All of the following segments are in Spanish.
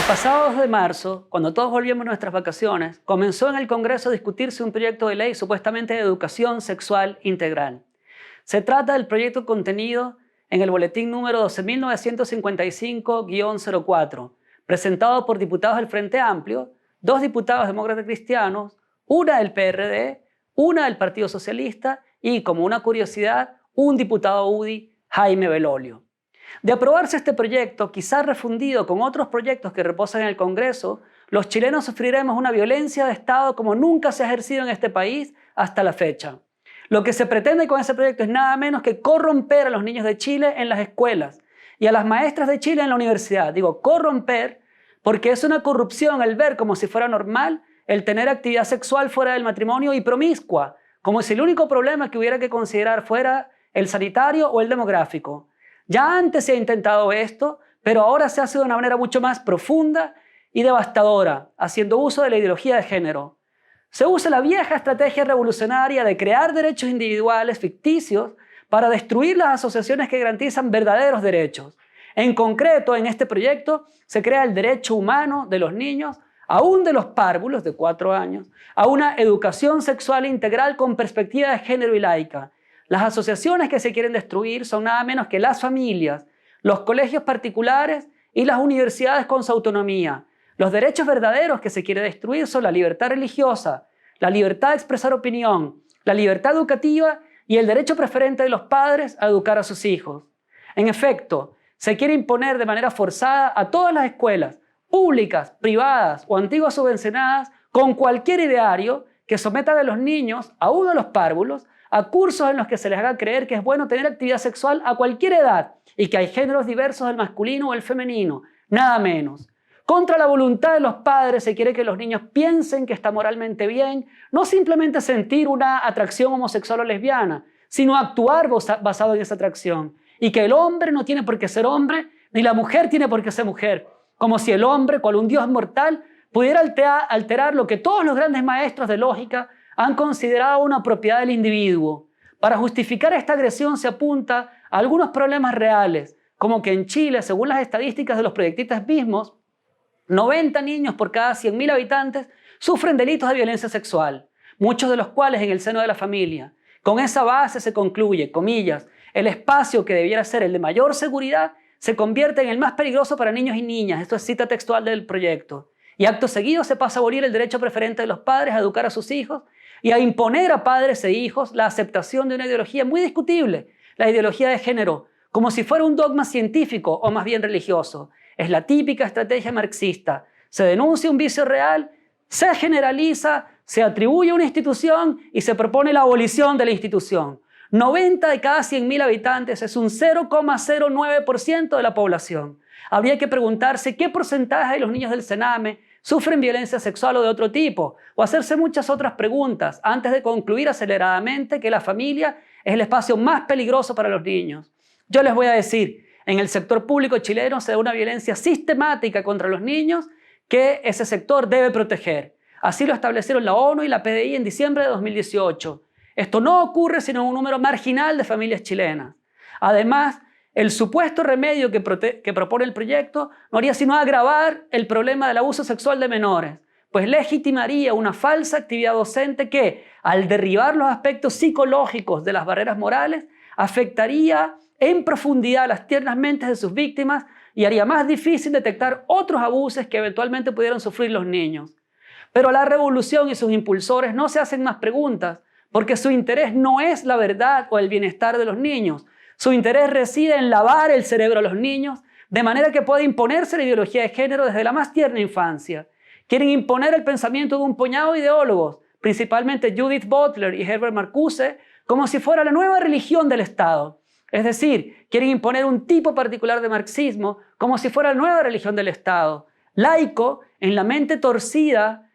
El pasado 2 de marzo, cuando todos volvíamos a nuestras vacaciones, comenzó en el Congreso a discutirse un proyecto de ley supuestamente de educación sexual integral. Se trata del proyecto contenido en el boletín número 12.955-04, presentado por diputados del Frente Amplio, 2 diputados demócratas cristianos, una del PRD, una del Partido Socialista y, como una curiosidad, un diputado UDI, Jaime Belolio. De aprobarse este proyecto, quizás refundido con otros proyectos que reposan en el Congreso, los chilenos sufriremos una violencia de Estado como nunca se ha ejercido en este país hasta la fecha. Lo que se pretende con ese proyecto es nada menos que corromper a los niños de Chile en las escuelas y a las maestras de Chile en la universidad. Digo corromper porque es una corrupción el ver como si fuera normal el tener actividad sexual fuera del matrimonio y promiscua, como si el único problema que hubiera que considerar fuera el sanitario o el demográfico. Ya antes se ha intentado esto, pero ahora se hace de una manera mucho más profunda y devastadora, haciendo uso de la ideología de género. Se usa la vieja estrategia revolucionaria de crear derechos individuales ficticios para destruir las asociaciones que garantizan verdaderos derechos. En concreto, en este proyecto se crea el derecho humano de los niños, aún de los párvulos de 4 años, a una educación sexual integral con perspectiva de género y laica. Las asociaciones que se quieren destruir son nada menos que las familias, los colegios particulares y las universidades con su autonomía. Los derechos verdaderos que se quiere destruir son la libertad religiosa, la libertad de expresar opinión, la libertad educativa y el derecho preferente de los padres a educar a sus hijos. En efecto, se quiere imponer de manera forzada a todas las escuelas, públicas, privadas o antiguas subvencionadas, con cualquier ideario que sometan a los niños, aún a los párvulos, a cursos en los que se les haga creer que es bueno tener actividad sexual a cualquier edad y que hay géneros diversos del masculino o el femenino, nada menos. Contra la voluntad de los padres se quiere que los niños piensen que está moralmente bien, no simplemente sentir una atracción homosexual o lesbiana, sino actuar basado en esa atracción. Y que el hombre no tiene por qué ser hombre, ni la mujer tiene por qué ser mujer. Como si el hombre, cual un dios mortal, pudiera alterar lo que todos los grandes maestros de lógica han considerado una propiedad del individuo. Para justificar esta agresión se apunta a algunos problemas reales, como que en Chile, según las estadísticas de los proyectistas mismos, 90 niños por cada 100.000 habitantes sufren delitos de violencia sexual, muchos de los cuales en el seno de la familia. Con esa base se concluye, comillas, el espacio que debiera ser el de mayor seguridad se convierte en el más peligroso para niños y niñas. Esto es cita textual del proyecto. Y acto seguido se pasa a abolir el derecho preferente de los padres a educar a sus hijos y a imponer a padres e hijos la aceptación de una ideología muy discutible, la ideología de género, como si fuera un dogma científico o más bien religioso. Es la típica estrategia marxista. Se denuncia un vicio real, se generaliza, se atribuye a una institución y se propone la abolición de la institución. 90 de cada 100.000 habitantes es un 0,09% de la población. Habría que preguntarse qué porcentaje de los niños del Sename sufren violencia sexual o de otro tipo, o hacerse muchas otras preguntas antes de concluir aceleradamente que la familia es el espacio más peligroso para los niños. Yo les voy a decir, en el sector público chileno se da una violencia sistemática contra los niños que ese sector debe proteger. Así lo establecieron la ONU y la PDI en diciembre de 2018. Esto no ocurre sino en un número marginal de familias chilenas. Además, el supuesto remedio que propone el proyecto no haría sino agravar el problema del abuso sexual de menores, pues legitimaría una falsa actividad docente que, al derribar los aspectos psicológicos de las barreras morales, afectaría en profundidad las tiernas mentes de sus víctimas y haría más difícil detectar otros abusos que eventualmente pudieran sufrir los niños. Pero la revolución y sus impulsores no se hacen más preguntas, porque su interés no es la verdad o el bienestar de los niños. Su interés reside en lavar el cerebro a los niños, de manera que pueda imponerse la ideología de género desde la más tierna infancia. Quieren imponer el pensamiento de un puñado de ideólogos, principalmente Judith Butler y Herbert Marcuse, como si fuera la nueva religión del Estado. Es decir, quieren imponer un tipo particular de marxismo como si fuera la nueva religión del Estado. Laico, en la mente torcida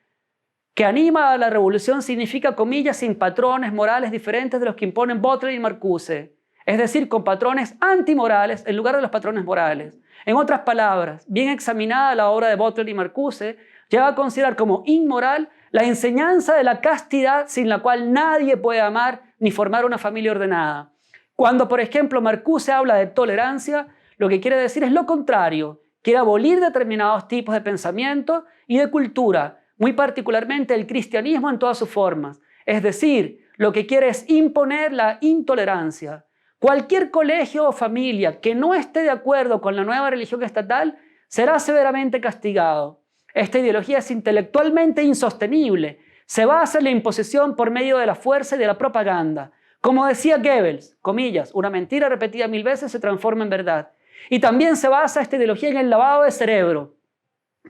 que anima a la revolución, significa, comillas, sin patrones morales diferentes de los que imponen Butler y Marcuse. Es decir, con patrones antimorales en lugar de los patrones morales. En otras palabras, bien examinada la obra de Butler y Marcuse, llega a considerar como inmoral la enseñanza de la castidad sin la cual nadie puede amar ni formar una familia ordenada. Cuando, por ejemplo, Marcuse habla de tolerancia, lo que quiere decir es lo contrario, quiere abolir determinados tipos de pensamiento y de cultura, muy particularmente el cristianismo en todas sus formas. Es decir, lo que quiere es imponer la intolerancia. Cualquier colegio o familia que no esté de acuerdo con la nueva religión estatal será severamente castigado. Esta ideología es intelectualmente insostenible. Se basa en la imposición por medio de la fuerza y de la propaganda. Como decía Goebbels, comillas, una mentira repetida 1000 veces se transforma en verdad. Y también se basa esta ideología en el lavado de cerebro.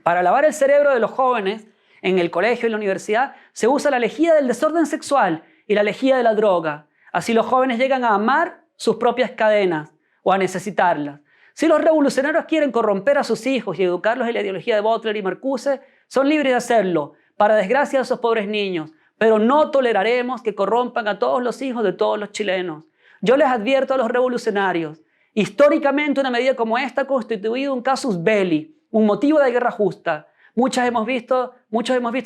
Para lavar el cerebro de los jóvenes, en el colegio y la universidad, se usa la lejía del desorden sexual y la lejía de la droga. Así los jóvenes llegan a amar sus propias cadenas o a necesitarlas. Si los revolucionarios quieren corromper a sus hijos y educarlos en la ideología de Butler y Marcuse, son libres de hacerlo, para desgracia de esos pobres niños, pero no toleraremos que corrompan a todos los hijos de todos los chilenos. Yo les advierto a los revolucionarios, históricamente una medida como esta ha constituido un casus belli, un motivo de guerra justa. Muchos hemos visto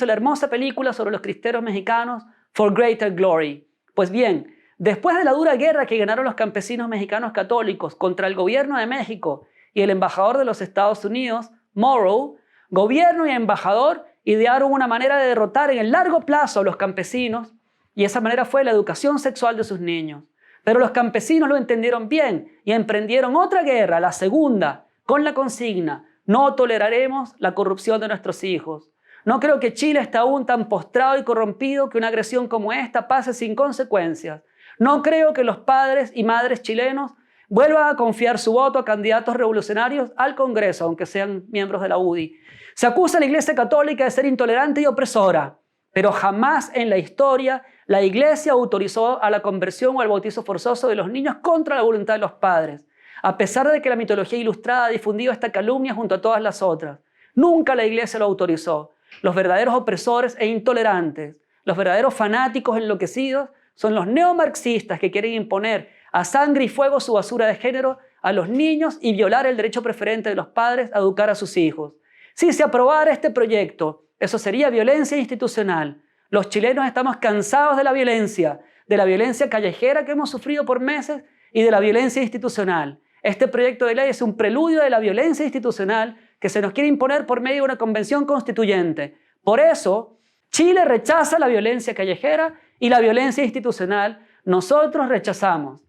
la hermosa película sobre los cristeros mexicanos, For Greater Glory. Pues bien, después de la dura guerra que ganaron los campesinos mexicanos católicos contra el gobierno de México y el embajador de los Estados Unidos, Morrow, gobierno y embajador idearon una manera de derrotar en el largo plazo a los campesinos, y esa manera fue la educación sexual de sus niños. Pero los campesinos lo entendieron bien y emprendieron otra guerra, la segunda, con la consigna: no toleraremos la corrupción de nuestros hijos. No creo que Chile esté aún tan postrado y corrompido que una agresión como esta pase sin consecuencias. No creo que los padres y madres chilenos vuelvan a confiar su voto a candidatos revolucionarios al Congreso, aunque sean miembros de la UDI. Se acusa a la Iglesia Católica de ser intolerante y opresora, pero jamás en la historia la Iglesia autorizó a la conversión o al bautizo forzoso de los niños contra la voluntad de los padres, a pesar de que la mitología ilustrada ha difundido esta calumnia junto a todas las otras. Nunca la Iglesia lo autorizó. Los verdaderos opresores e intolerantes, los verdaderos fanáticos enloquecidos, son los neomarxistas que quieren imponer a sangre y fuego su basura de género a los niños y violar el derecho preferente de los padres a educar a sus hijos. Si se aprobara este proyecto, eso sería violencia institucional. Los chilenos estamos cansados de la violencia callejera que hemos sufrido por meses y de la violencia institucional. Este proyecto de ley es un preludio de la violencia institucional que se nos quiere imponer por medio de una convención constituyente. Por eso, Chile rechaza la violencia callejera y la violencia institucional. Nosotros rechazamos